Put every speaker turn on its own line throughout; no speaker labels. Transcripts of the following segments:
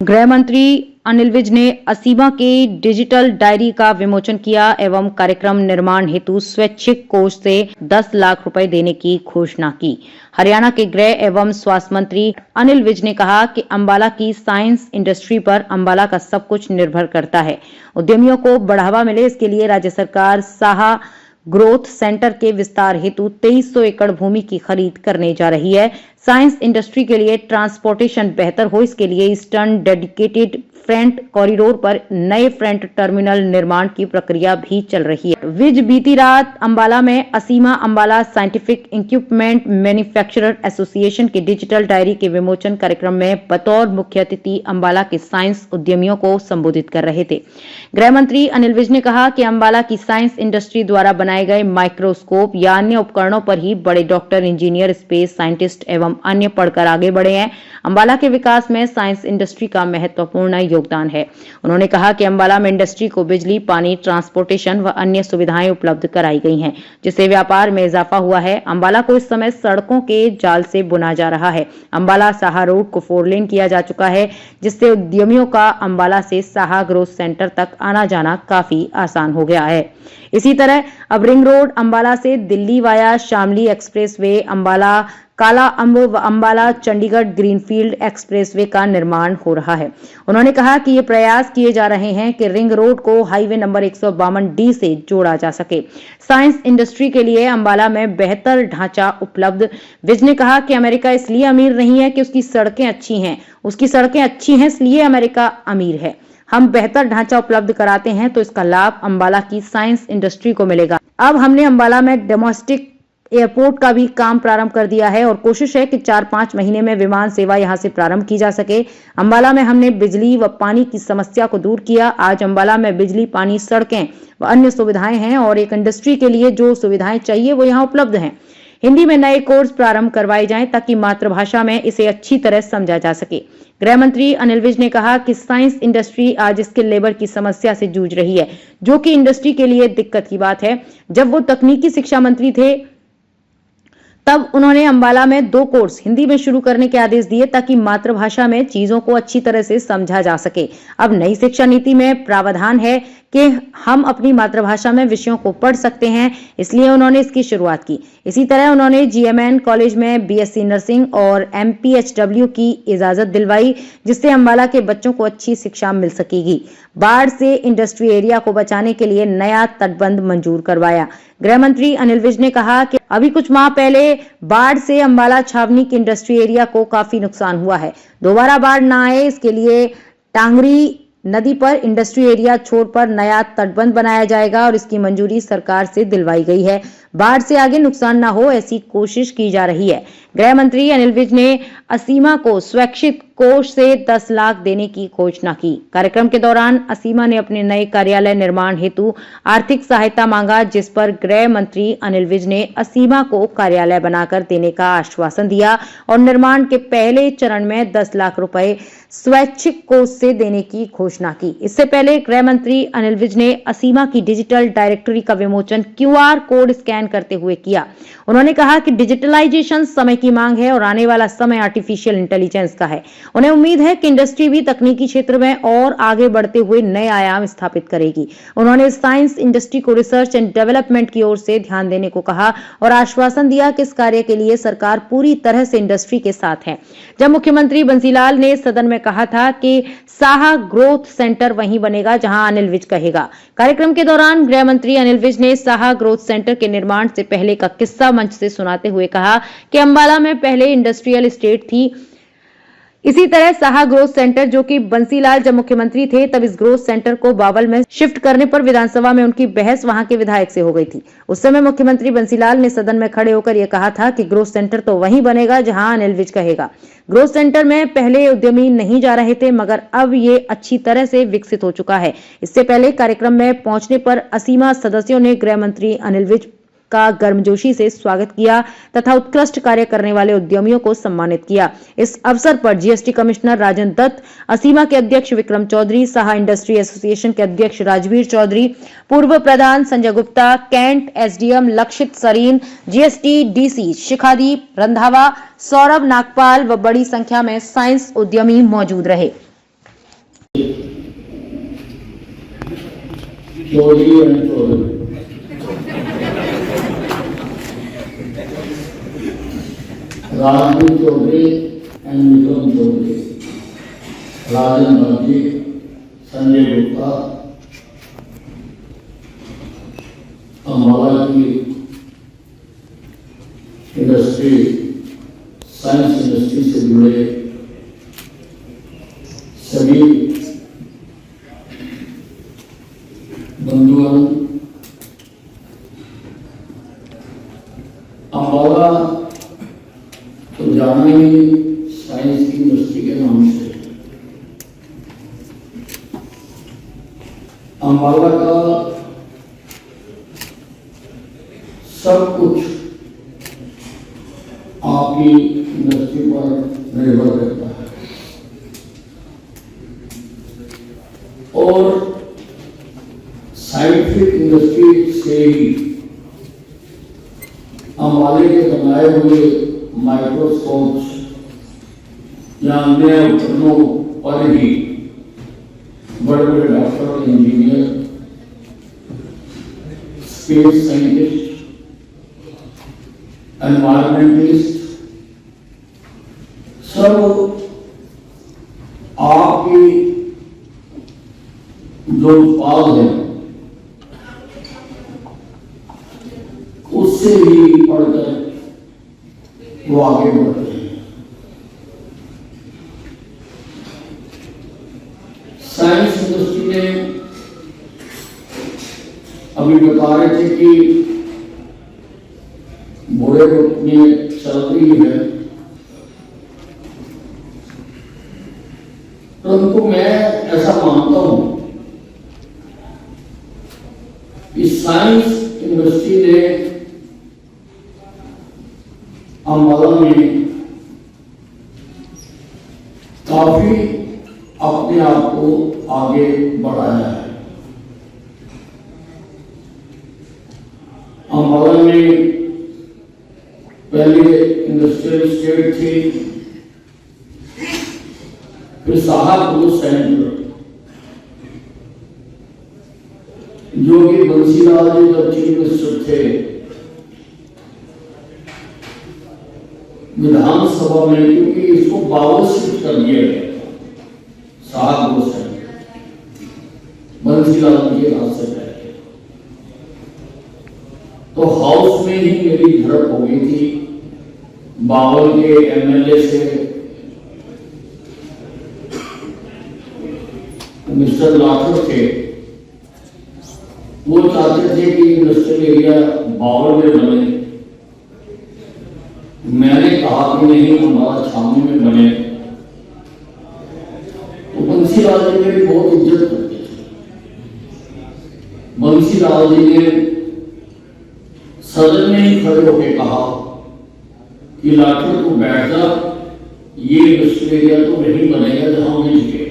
गृह मंत्री अनिल विज ने असीमा के डिजिटल डायरी का विमोचन किया एवं कार्यक्रम निर्माण हेतु स्वैच्छिक कोष से 10 लाख रुपए देने की घोषणा की। हरियाणा के गृह एवं स्वास्थ्य मंत्री अनिल विज ने कहा कि अंबाला की साइंस इंडस्ट्री पर अंबाला का सब कुछ निर्भर करता है। उद्यमियों को बढ़ावा मिले, इसके लिए राज्य सरकार साहा ग्रोथ सेंटर के विस्तार हेतु 2300 एकड़ भूमि की खरीद करने जा रही है। साइंस इंडस्ट्री के लिए ट्रांसपोर्टेशन बेहतर हो, इसके लिए ईस्टर्न डेडिकेटेड फ्रंट कॉरिडोर पर नए फ्रंट टर्मिनल निर्माण की प्रक्रिया भी चल रही है। विज बीती रात अंबाला में Asima Ambala scientific equipment manufacturer association के डिजिटल डायरी के विमोचन कार्यक्रम में बतौर मुख्य अतिथि अंबाला के साइंस उद्यमियों को संबोधित कर रहे थे। गृह मंत्री अनिल विज ने कहा कि अंबाला की साइंस इंडस्ट्री द्वारा बनाए गए माइक्रोस्कोप या अन्य उपकरणों पर ही बड़े डॉक्टर, इंजीनियर, स्पेस साइंटिस्ट एवं अन्य पढ़कर आगे बढ़े हैं। अंबाला के विकास में साइंस इंडस्ट्री का महत्वपूर्ण योगदान है। उन्होंने कहा कि अंबाला में इंडस्ट्री को बिजली, पानी, ट्रांसपोर्टेशन व अन्य सुविधाएं उपलब्ध कराई गई हैं, जिससे व्यापार में इजाफा हुआ है। अंबाला को इस समय सड़कों के जाल से बुना जा रहा है। अंबाला साहा रोड को 4 लेन किया जा चुका है, जिससे उद्यमियों का अंबाला से साहा ग्रोथ सेंटर तक आना जाना काफी आसान हो गया है। इसी तरह अब रिंग रोड अंबाला से दिल्ली वाया शामली एक्सप्रेसवे, अंबाला काला अम्ब व अंबाला चंडीगढ़ ग्रीनफील्ड एक्सप्रेसवे का निर्माण हो रहा है। उन्होंने कहा कि ये प्रयास किए जा रहे हैं कि रिंग रोड को हाईवे नंबर 152D से जोड़ा जा सके। साइंस इंडस्ट्री के लिए अंबाला में बेहतर ढांचा उपलब्ध। विज ने कहा कि अमेरिका इसलिए अमीर नहीं है कि उसकी सड़कें अच्छी हैं, उसकी सड़कें अच्छी हैं इसलिए अमेरिका अमीर है। हम बेहतर ढांचा उपलब्ध कराते हैं तो इसका लाभ अंबाला की साइंस इंडस्ट्री को मिलेगा। अब हमने अंबाला में डोमेस्टिक एयरपोर्ट का भी काम प्रारंभ कर दिया है और कोशिश है कि 4-5 महीने में विमान सेवा यहां से प्रारंभ की जा सके। अंबाला में हमने बिजली व पानी की समस्या को दूर किया। आज अंबाला में बिजली, पानी, सड़कें व अन्य सुविधाएं हैं और एक इंडस्ट्री के लिए जो सुविधाएं चाहिए वो यहां उपलब्ध हैं। हिंदी में नए कोर्स प्रारंभ करवाए जाएं ताकि मातृभाषा में इसे अच्छी तरह समझा जा सके। गृह मंत्री अनिल विज ने कहा कि साइंस इंडस्ट्री आज स्किल लेबर की समस्या से जूझ रही है, जो कि इंडस्ट्री के लिए दिक्कत की बात है। जब वो तकनीकी शिक्षा मंत्री थे तब उन्होंने अंबाला में 2 कोर्स हिंदी में शुरू करने के आदेश दिए ताकि मातृभाषा में चीजों को अच्छी तरह से समझा जा सके। अब नई शिक्षा नीति में प्रावधान है कि हम अपनी मातृभाषा में विषयों को पढ़ सकते हैं, इसलिए उन्होंने इसकी शुरुआत की। इसी तरह उन्होंने GMN कॉलेज में BSc नर्सिंग और MPHW की इजाजत दिलवाई, जिससे अंबाला के बच्चों को अच्छी शिक्षा मिल सकेगी। बाढ़ से इंडस्ट्री एरिया को बचाने के लिए नया तटबंध मंजूर करवाया। गृह मंत्री अनिल विज ने कहा कि अभी कुछ माह पहले बाढ़ से अंबाला छावनी के इंडस्ट्री एरिया को काफी नुकसान हुआ है। दोबारा बाढ़ न आए इसके लिए टांगरी नदी पर इंडस्ट्री एरिया छोर पर नया तटबंध बनाया जाएगा और इसकी मंजूरी सरकार से दिलवाई गई है। बाढ़ से आगे नुकसान न हो ऐसी कोशिश की जा रही है। गृह मंत्री अनिल विज ने असीमा को स्वैच्छिक कोष से 10 लाख देने की घोषणा की। कार्यक्रम के दौरान असीमा ने अपने नए कार्यालय निर्माण हेतु आर्थिक सहायता मांगा, जिस पर गृह मंत्री अनिल विज ने असीमा को कार्यालय बनाकर देने का आश्वासन दिया और निर्माण के पहले चरण में 10 लाख रुपए स्वैच्छिक कोष से देने की घोषणा की। इससे पहले गृह मंत्री अनिल विज ने असीमा की डिजिटल डायरेक्टरी का विमोचन QR कोड स्कैन करते हुए किया। उन्होंने कहा कि डिजिटलाइजेशन समय की मांग है और आने वाला समय आर्टिफिशियल इंटेलिजेंस का है। उन्हें उम्मीद है कि इंडस्ट्री भी तकनीकी क्षेत्र में और आगे बढ़ते हुए नए आयाम स्थापित करेगी। उन्होंने साइंस इंडस्ट्री को रिसर्च एंड डेवलपमेंट की ओर से ध्यान देने को कहा और आश्वासन दिया कि इस कार्य के लिए सरकार पूरी तरह से इंडस्ट्री के साथ है। जब मुख्यमंत्री बंसीलाल ने सदन में कहा था कि साहा ग्रोथ सेंटर वहीं बनेगा जहां अनिल विज कहेगा। कार्यक्रम के दौरान गृह मंत्री अनिल विज ने साहा ग्रोथ सेंटर के निर्माण से पहले का किस्सा मंच से सुनाते हुए कहा कि अंबाला में पहले इंडस्ट्रियल एस्टेट थी। इसी तरह साहा ग्रोथ सेंटर, जो कि बंसीलाल जब मुख्यमंत्री थे तब इस ग्रोथ सेंटर को बावल में शिफ्ट करने पर विधानसभा में उनकी बहस वहां के विधायक से हो गई थी। उस समय मुख्यमंत्री बंसीलाल ने सदन में खड़े होकर यह कहा था कि ग्रोथ सेंटर तो वहीं बनेगा जहां अनिल विज कहेगा। ग्रोथ सेंटर में पहले उद्यमी नहीं जा रहे थे, मगर अब ये अच्छी तरह से विकसित हो चुका है। इससे पहले कार्यक्रम में पहुंचने पर असीमा सदस्यों ने गृह मंत्री अनिल विज का गर्मजोशी से स्वागत किया तथा उत्कृष्ट कार्य करने वाले उद्यमियों को सम्मानित किया। इस अवसर पर GST कमिश्नर राजन दत्त, असीमा के अध्यक्ष विक्रम चौधरी, साहा इंडस्ट्री एसोसिएशन के अध्यक्ष राजवीर चौधरी, पूर्व प्रधान संजय गुप्ता, कैंट SDM लक्षित सरीन, GST DC शिखादीप रंधावा, सौरभ नागपाल व बड़ी संख्या में साइंस उद्यमी मौजूद रहे।
चौधरी एंड चौधरी, राजदीप चौधरी एंड विक्रम चौधरी, राजन गांधी, संजय गुप्ता, अम्बाला की इंडस्ट्री, साइंस इंडस्ट्री से जुड़े सभी बंधुओं, अम्बाला तो जाना ही साइंस की इंडस्ट्री के नाम से। अम्बाला का सब कुछ आपकी इंडस्ट्री पर निर्भर करता है और साइंटिफिक इंडस्ट्री से ही अम्बाले के बनाए हुए माइक्रोस्कोप्स या अन्य उपकरणों पर ही बड़े बड़े doctor, engineer, space scientist, environmentalist सब आपकी जो उत्पाद है उससे ही पढ़कर वो आगे बढ़ते हैं। साइंस इंडस्ट्री में अभी बता रहे थे कि बुरे रूप में चल रही है, परंतु मैं ऐसा मानता हूं कि साइंस इंडस्ट्री ने अम्बाला में काफी अपने आप को आगे बढ़ाया है। अम्बाला में पहले इंडस्ट्रियल स्टेट थी, फिर शाहपुर सेंटर, जो कि बंसीलाल जी जब चीफ मिनिस्टर थे, विधानसभा में, क्योंकि इसको बावल शिफ्ट कर दिया गया शाहपुर सेंटर बंसीलाल जी के राज से पहले, तो हाउस में ही मेरी झड़प हो गई थी बावल के एमएलए से। मिस्टर लाठर थे, वो चाहते थे कि इंडस्ट्रियल एरिया बावल में बने। मैंने कहा कि नहीं, हमारा छावनी में बने। तो बंसीलाल जी मेरी बहुत इज्जत करते थे। बंसीलाल जी ने सदन में ही खड़े होकर कहा कि लाठर को बैठ जा, ये इंडस्ट्रियल एरिया तो नहीं बनेगा जहां मिल के।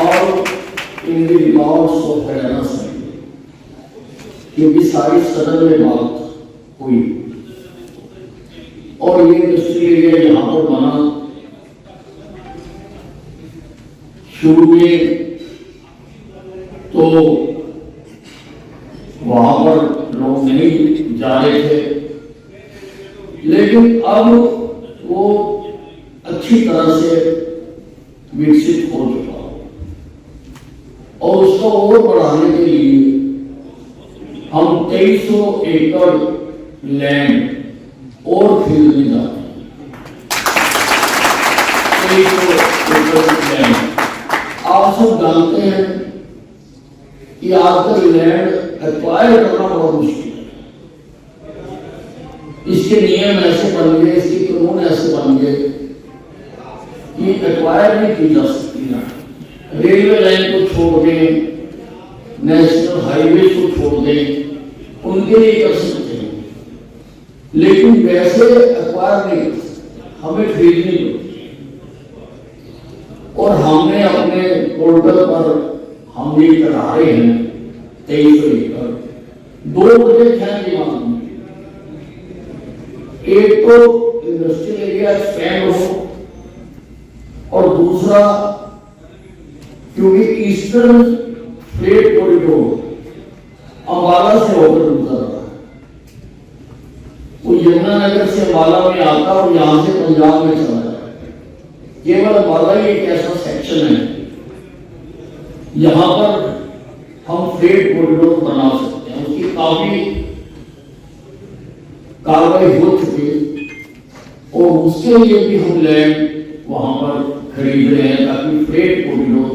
और इन रिकॉर्ड्स ऑफ हरियाणा से, क्योंकि सारी सदन में बात हुई और ये इंडस्ट्रियल एरिया यहां पर बना। शुरू में तो वहां पर लोग नहीं जा रहे थे, लेकिन अब वो अच्छी तरह से विकसित हो चुका और उसको और बढ़ाने के लिए हम 2300 एकड़ लैंड और खरीदने जाते हैं। 2300 एकड़ लैंड, आप सब जानते हैं कि आजकल लैंड एक्वायर करना बहुत मुश्किल है। इसके नियम ऐसे बन गए, इसके कानून ऐसे बन गए कि एक्वायर नहीं की जा सकती ना। रेलवे लाइन को छोड़ दें, नेशनल हाईवे को छोड़ दें, उनके लिए कर सकते हैं, लेकिन वैसे एक्वायर नहीं कर सकते, हमें खरीदनी होती है। और हमने अपने पोर्टल पर हम ये करा रहे हैं 2300 एकड़, 2 प्रोजेक्ट हैं दिमाग में। एक तो इंडस्ट्रियल एरिया एक्सपेंड हो और दूसरा क्योंकि ईस्टर्न फ्रेट कॉरिडोर अम्बाला से होकर गुजर रहा है। वो यमुनानगर से अम्बाला में आता और यहां से पंजाब में चला जाता है। केवल अम्बाला ही एक ऐसा सेक्शन है यहां पर हम फ्रेट कॉरिडोर बना सकते हैं। उसकी काफी कार्रवाई हो चुकी है और उसके लिए भी हम लैंड वहां पर खरीद रहे हैं ताकि फ्रेट कॉरिडोर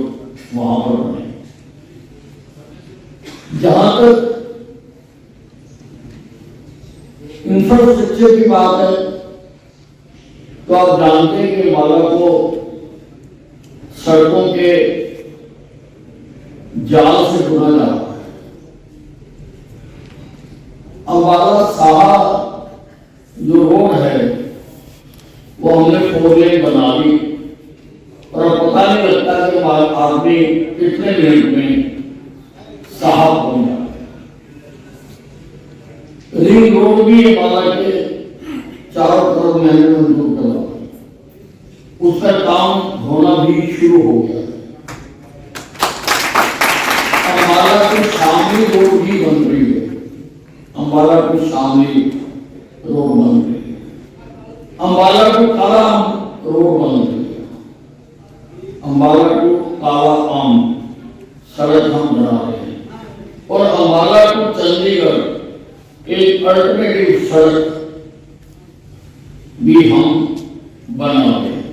वहां पर बने। जहां तक इंफ्रास्ट्रक्चर की बात है तो आप जानते हैं कि अम्बाला को सड़कों के जाल से बुना जाता है। अम्बाला साहा जो रोड है वो हमने 4 लेन बना दी और अब पता नहीं लगता कि आदमी कितने मिनट में साहब पहुंच जाता है। रिंग रोड भी अम्बाला के चारों तरफ मैंने मंजूर करवा, उसका काम होना भी शुरू हो गया। अम्बाला की शामली रोड भी बन रही है। अम्बाला की शामली रोड बन रही है। अम्बाला को काला रोड बन रही है। अम्बाला को काला आम सड़क हम बना रहे हैं और अम्बाला को चंडीगढ़ एक अल्टरनेटिव सड़क भी हम बना रहे हैं।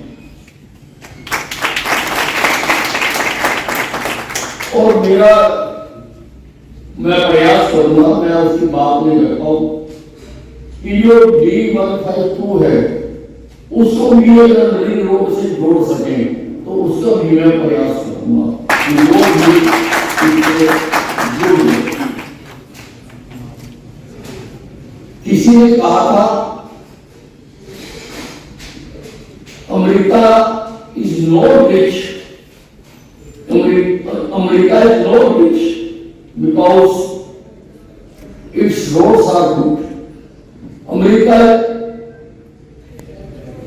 और मैं प्रयास करूंगा, मैं उसकी बात नहीं करता हूं कि जो D152 है उसको भी अगर रिंग रोड से जोड़ सके तो उसका भी मैं प्रयास करूंगा कि वो भी इससे जुड़। किसी ने कहा था America is not rich, America is not rich because its roads are good.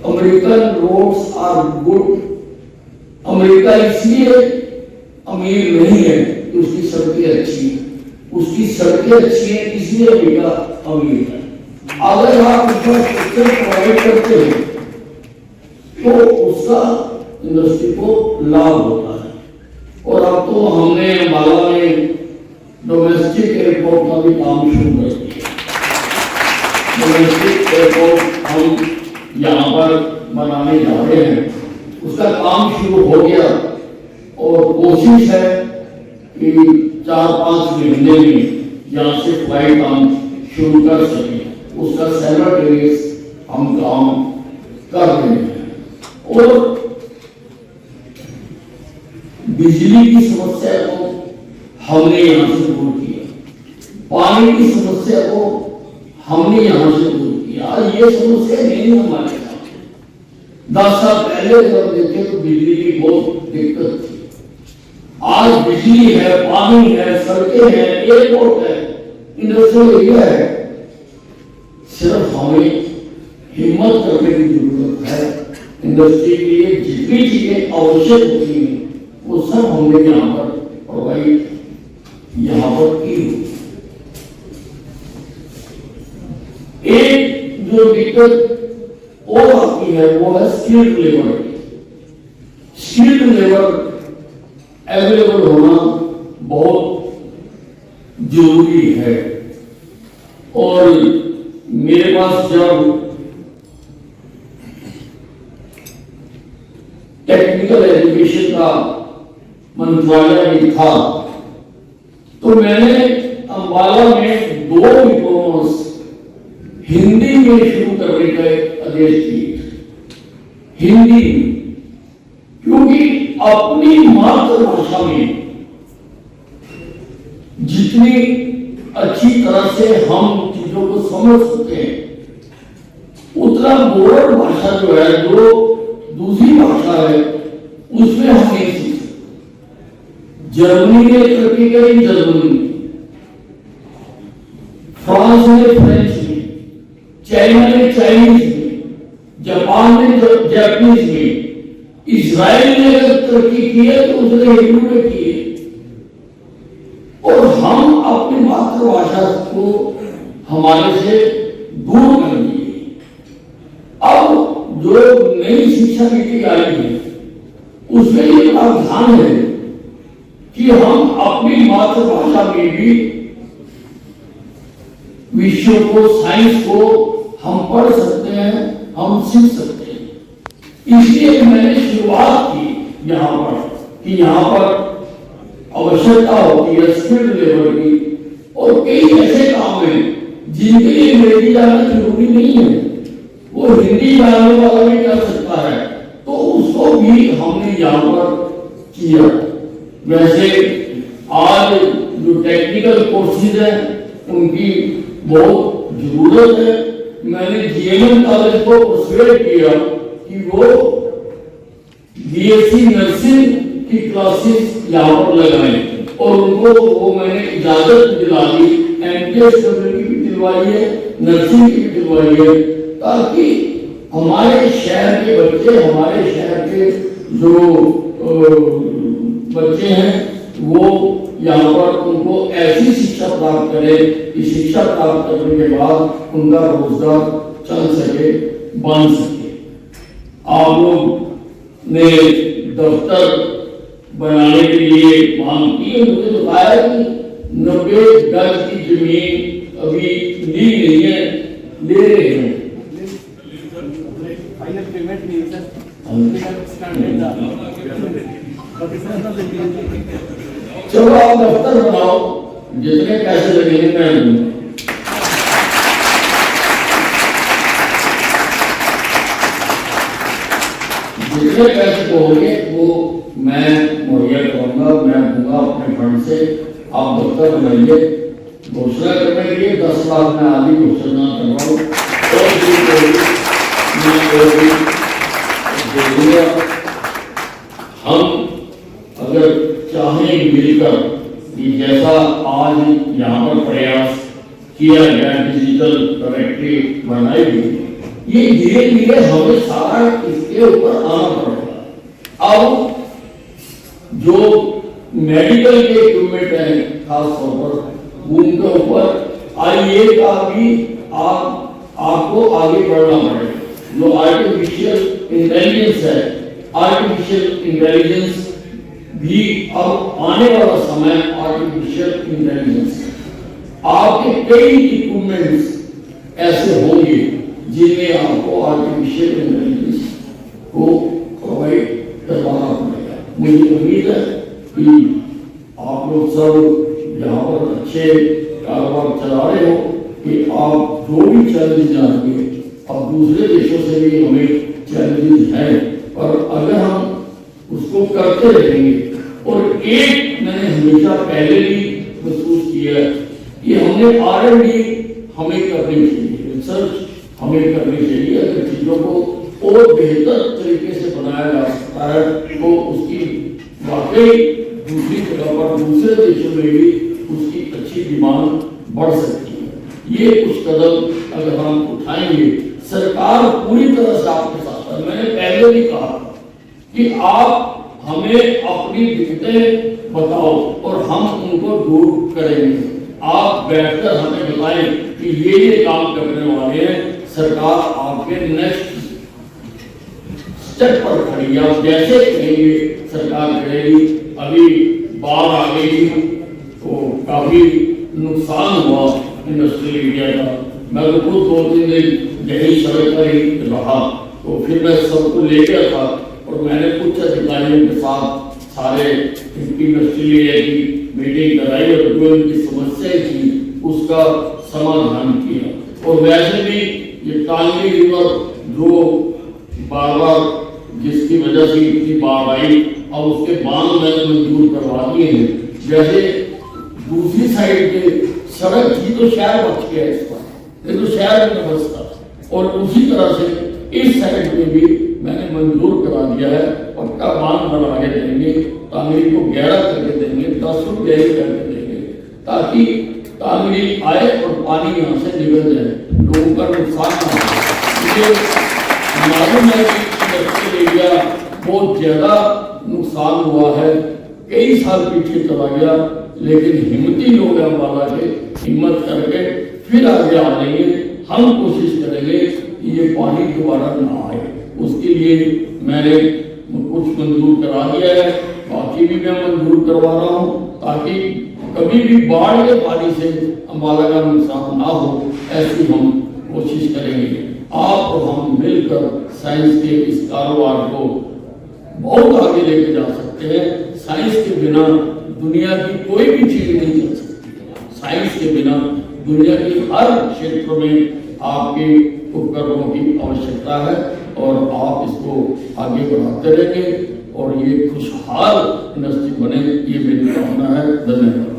American roads are good. America इसलिए अमीर नहीं है कि उसकी सड़कें अच्छी हैं। उसकी सड़कें अच्छी हैं इसलिए अमेरिका अमीर है। अगर आप इंफ्रास्ट्रक्चर प्रोवाइड करते हैं तो उसका इंडस्ट्री को लाभ होता है। और अब तो हमने अम्बाला में डोमेस्टिक एयरपोर्ट का भी काम शुरू कर दिया। डोमेस्टिक एयरपोर्ट हम यहाँ पर बनाने जा रहे हैं, उसका काम शुरू हो गया और कोशिश है कि 4-5 महीने में यहाँ से फ्लाइट हम शुरू कर सकें। उसका सैमल्टेनियस हम काम कर रहे हैं। और बिजली की समस्या को हमने यहां से दूर किया, पानी की समस्या को हमने यहां से दूर किया। ये समस्या नहीं हमारे साथ। 10 साल पहले जब देखे तो बिजली की बहुत दिक्कत थी। आज बिजली है, पानी है, सड़कें हैं, एयरपोर्ट है, इंडस्ट्रियल एरिया है। सिर्फ हमें हिम्मत करने की जरूरत है। इंडस्ट्री के लिए जितनी चीजें आवश्यक होती हैं वो सब हमने यहाँ पर प्रोवाइड यहां पर की। एक जो दिक्कत और आती है वो है skilled labour. Skilled labour available होना बहुत जरूरी है। और मेरे पास जब टेक्निकल एजुकेशन का मंत्रालय भी था तो मैंने अम्बाला में 2 डिप्लोमास हिंदी में शुरू करने का आदेश दिए। हिंदी क्योंकि अपनी मातृभाषा में जितनी अच्छी तरह से हम चीजों को समझ सकते हैं उतना बोर्ड भाषा जो है, जो दूसरी भाषा है, उसमें हम नहीं सीख सकते। जर्मनी ने तरक्की करी जर्मनी में, फ्रांस ने फ्रेंच में, चाइना ने चाइनीज में, जापान ने जापानीज में, इजराइल ने अगर तरक्की की है तो उसने हिंदू ने की है। और हम अपनी मातृभाषा को हमारे से दूर कर दिए। अब जो नई शिक्षा नीति आई है उसमें ये प्रावधान है कि हम अपनी मातृभाषा में भी विषयों को, साइंस को हम पढ़ सकते हैं, हम सीख सकते हैं। इसलिए मैंने शुरुआत की यहाँ पर कि यहाँ पर आवश्यकता होती है स्किल लेवल की, और कई ऐसे काम हैं जिनके लिए अंग्रेजी जानना जरूरी नहीं है, वो हिंदी जानने वाला भी कर सकता है, तो उसको भी हमने यहाँ पर किया। वैसे आज जो टेक्निकल कोर्सेज हैं उनकी बहुत जरूरत है। मैंने जीएमएन कॉलेज को परसुएड किया कि वो बीएससी नर्सिंग की क्लासेस यहाँ पर लगाएं, और उनको वो मैंने इजाजत दिला दी। एमटीएस की भी दिलवाई है, नर्सिंग की भी दिलवाई है, ताकि हमारे शहर के बच्चे, हमारे शहर के जो बच्चे हैं वो यहाँ पर उनको ऐसी शिक्षा प्राप्त करें कि शिक्षा प्राप्त करने के बाद उनका रोजगार चल सके, बन सके। आप लोग ने दफ्तर बनाने के लिए मांग की, मुझे बताया कि 90 गज की जमीन अभी ली नहीं है, ले रहे हैं। चलो आप दफ्तर बनाओ, जितने पैसे लगेंगे मैं दूंगा। जितने पैसे कहोगे वो मैं मुहैया करूंगा, मैं दूंगा अपने फंड से। आप दफ्तर बनाइए। घोषणा करने के लिए 10 लाख में आदि घोषणा कर रहा हूँ, हम अगर चाहें मिलकर कि जैसा आज यहाँ पर प्रयास किया गया डिजिटल डायरेक्टरी बनाई गई, ये धीरे धीरे हमें सारा इसके ऊपर आना पड़ेगा। अब जो मेडिकल के इक्विपमेंट है खास तौर पर उनके ऊपर आईए का भी आपको आगे बढ़ना पड़ेगा। जो आर्टिफिशियल इंटेलिजेंस है, आर्टिफिशियल इंटेलिजेंस भी अब आने वाला समय आर्टिफिशियल इंटेलिजेंस है। आपके कई इक्विपमेंट्स ऐसे होंगे जिनमें आपको आर्टिफिशियल इंटेलिजेंस को प्रोवाइड करवाना पड़ेगा। मुझे उम्मीद है कि आप लोग सब यहाँ पर अच्छे कारोबार चला रहे हो कि आप जो भी चैलेंज आएंगे, अब दूसरे देशों से भी हमें चैलेंजेस हैं, पर अगर हम उसको करते रहेंगे, और एक मैंने हमेशा पहले भी महसूस किया है कि हमने R&D हमें करनी चाहिए, रिसर्च हमें करनी चाहिए। अगर चीजों को और बेहतर तरीके से बनाया जा सकता है तो उसकी वाकई दूसरी जगह पर, दूसरे देशों में भी उसकी अच्छी डिमांड बढ़ सकती है। ये कुछ कदम अगर हम उठाएंगे, सरकार पूरी तरह से आपके साथ है। मैंने पहले भी कहा कि आप हमें अपनी दिक्कतें बताओ और हम उनको दूर करेंगे। आप बैठकर हमें बताएं कि ये काम करने वाले हैं, सरकार आपके नेक्स्ट स्टेप पर खड़ी है। जैसे कहेंगे सरकार करेगी। अभी बाढ़ आ गई तो काफी नुकसान हुआ इंडस्ट्रियल एरिया का। मैं तो खुद 2-3 दिन यही सड़क पर ही रहा, तो फिर मैं सबको ले गया था और मैंने कुछ अधिकारियों के साथ सारे इंडस्ट्रियल एरिया की मीटिंग कराई और जो उनकी समस्याएं थी उसका समाधान किया। और वैसे भी ये टांगली रिवर जो बार बार जिसकी वजह से इतनी बाढ़ आई, अब उसके बांध मैंने मंजूर करवा दिए हैं। जैसे दूसरी साइड के सड़क थी तो शहर बच गया इस पर, नहीं तो शहर में बचता। और उसी तरह से इस साइड में भी मैंने मंजूर करा दिया है, पक्का बांध बना के देंगे, टांगली को गहरा करके देंगे, 10 फुट गहरी करके देंगे, ताकि टांगली आए और पानी यहाँ से निकल जाए, लोगों का नुकसान ना हो। मालूम है कि एरिया बहुत ज्यादा नुकसान हुआ है, कई साल पीछे चला गया, लेकिन हिम्मती लोग हैं अम्बाला के, हिम्मत करके फिर आगे आ जाएंगे। हम कोशिश करेंगे कि ये पानी दोबारा ना आए। उसके लिए मैंने कुछ मंजूर करा दिया है, बाकी भी मैं मंजूर करवा रहा हूँ, ताकि कभी भी बाढ़ के पानी से अम्बाला का नुकसान ना हो, ऐसी हम कोशिश करेंगे। आप और हम मिलकर साइंस के इस कारोबार को बहुत आगे लेके जा सकते हैं। साइंस के बिना दुनिया की कोई भी चीज नहीं चल सकती। साइंस के बिना दुनिया के हर क्षेत्र में आपके उपकरणों की आवश्यकता है, और आप इसको आगे बढ़ाते रहेंगे और ये खुशहाल इंडस्ट्री बने, ये मेरी कामना है। धन्यवाद।